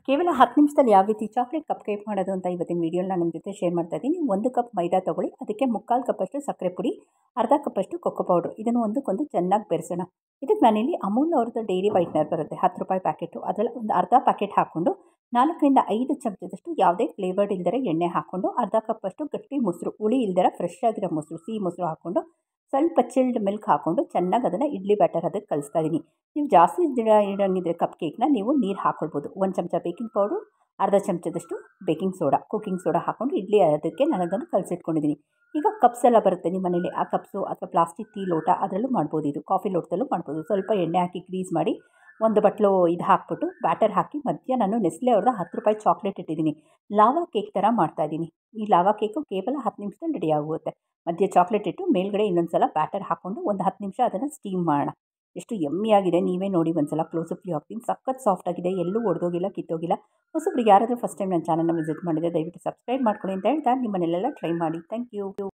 ಕೇವಲ 10 ನಿಮಿಷದಲ್ಲಿ ಯಾವ ರೀತಿ ಚಾಕ್ಲೇಟ್ ಕಪ್ ಕೇಕ್ ಮಾಡೋದು ಅಂತ ಇವತ್ತಿನ ವಿಡಿಯೋನ ನಿಮ್ಮ ಜೊತೆ ಶೇರ್ ಮಾಡ್ತಾ ಇದ್ದೀನಿ. 1 ಕಪ್ ಮೈದಾ ತೊಗೊಳ್ಳಿ, ಅದಕ್ಕೆ 3/4 ಕಪ್ಪಷ್ಟು ಸಕ್ಕರೆ ಪುಡಿ, ಅರ್ಧ ಕಪ್ಪಷ್ಟು ಕೊಕ್ಕೋ ಪೌಡ್ರು. ಇದನ್ನು ಒಂದಕ್ಕೊಂದು ಚೆನ್ನಾಗಿ ಬೆರೆಸೋಣ. ಇದಕ್ಕೆ ನಾನಿಲ್ಲಿ ಅಮೂಲ್ ಅವ್ರದ್ದು ಡೈರಿ ವೈಟ್ನರ್ ಬರುತ್ತೆ, 10 ರೂಪಾಯಿ ಪ್ಯಾಕೆಟು. ಅದರಲ್ಲಿ ಒಂದು ಅರ್ಧ ಪ್ಯಾಕೆಟ್ ಹಾಕ್ಕೊಂಡು 4ರಿಂದ 5 ಚಮಚದಷ್ಟು ಯಾವುದೇ ಫ್ಲೇವರ್ಡ್ ಇಲ್ಲದೇ ಎಣ್ಣೆ ಹಾಕ್ಕೊಂಡು, ಅರ್ಧ ಕಪ್ಪಷ್ಟು ಗಟ್ಟಿ ಮೊಸರು, ಹುಳಿ ಇಲ್ದಿರ ಫ್ರೆಶ್ ಆಗಿರೋ ಮೊಸರು, ಸಿಹಿ ಮೊಸರು ಹಾಕ್ಕೊಂಡು, ಸ್ವಲ್ಪ ಚಿಲ್ಡ್ ಮಿಲ್ಕ್ ಹಾಕ್ಕೊಂಡು ಚೆನ್ನಾಗಿ ಅದನ್ನು ಇಡ್ಲಿ ಬ್ಯಾಟರ್ ಅದಕ್ಕೆ ಕಲಿಸ್ತಾ ಇದ್ದೀನಿ. ನೀವು ಜಾಸ್ತಿ ದಿನ ಇಡೋಂಗಿದ್ರೆ ಕಪ್ ಕೇಕ್ನ ನೀವು ನೀರು ಹಾಕ್ಕೊಳ್ಬೋದು. 1 ಚಮಚ ಬೇಕಿಂಗ್ ಪೌಡ್ರು, ಅರ್ಧ ಚಮಚದಷ್ಟು ಬೇಕಿಂಗ್ ಸೋಡಾ, ಕುಕ್ಕಿಂಗ್ ಸೋಡಾ ಹಾಕ್ಕೊಂಡು ಇಡ್ಲಿ ಅದಕ್ಕೆ ನಾನು ಅದನ್ನು ಕಲಸಿಟ್ಕೊಂಡಿದ್ದೀನಿ. ಈಗ ಕಪ್ಸ್ ಎಲ್ಲ ಬರುತ್ತೆ ನಿಮ್ಮ ಮನೇಲಿ, ಆ ಕಪ್ಸು ಅಥವಾ ಪ್ಲಾಸ್ಟಿಕ್ ಟೀ ಲೋಟ ಅದರಲ್ಲೂ ಮಾಡ್ಬೋದು, ಇದು ಕಾಫಿ ಲೋಟದಲ್ಲೂ ಮಾಡ್ಬೋದು. ಸ್ವಲ್ಪ ಎಣ್ಣೆ ಹಾಕಿ ಗ್ರೀಸ್ ಮಾಡಿ ಒಂದು ಬಟ್ಲು ಇದು ಹಾಕ್ಬಿಟ್ಟು ಬ್ಯಾಟರ್ ಹಾಕಿ ಮಧ್ಯ ನಾನು ನೆಸ್ಲೆ ಅವ್ರದ್ದು 10 ರೂಪಾಯಿ ಚಾಕ್ಲೇಟ್ ಇಟ್ಟಿದ್ದೀನಿ. ಲಾವಾ ಕೇಕ್ ಥರ ಮಾಡ್ತಾಯಿದ್ದೀನಿ. ಈ ಲಾವಾ ಕೇಕು ಕೇವಲ 10 ನಿಮಿಷದಲ್ಲಿ ರೆಡಿ ಆಗುತ್ತೆ. ಮಧ್ಯೆ ಚಾಕ್ಲೇಟ್ ಇಟ್ಟು ಮೇಲ್ಗಡೆ ಇನ್ನೊಂದು ಸಲ ಬ್ಯಾಟರ್ ಹಾಕ್ಕೊಂಡು ಒಂದು 10 ನಿಮಿಷ ಅದನ್ನು ಸ್ಟೀಮ್ ಮಾಡೋಣ. ಎಷ್ಟು ಯಮ್ಮಿಯಾಗಿದೆ, ನೀವೇ ನೋಡಿ ಒಂದು ಸಲ ಕ್ಲೋಸಪ್ ವ್ಯೂ ಹಾಕ್ತೀನಿ. ಸಖತ್ ಸಾಫ್ಟ್ ಆಗಿದೆ, ಎಲ್ಲೂ ಒಡೆದೋಗಿಲ್ಲ, ಕಿತ್ತೋಗಿಲ್ಲ. ಹೊಸಬ್ರಿಗೆ ಯಾರಾದರೂ ಫಸ್ಟ್ ಟೈಮ್ ನನ್ನ ಚಾನಲ್ನ ವಿಸಿಟ್ ಮಾಡಿದರೆ ದಯವಿಟ್ಟು ಸಬ್ಸ್ಕ್ರೈಬ್ ಮಾಡ್ಕೊಳ್ಳಿ ಅಂತ ಹೇಳ್ತಾ ನಿಮ್ಮನ್ನೆಲ್ಲ ಟ್ರೈ ಮಾಡಿ. Thank you.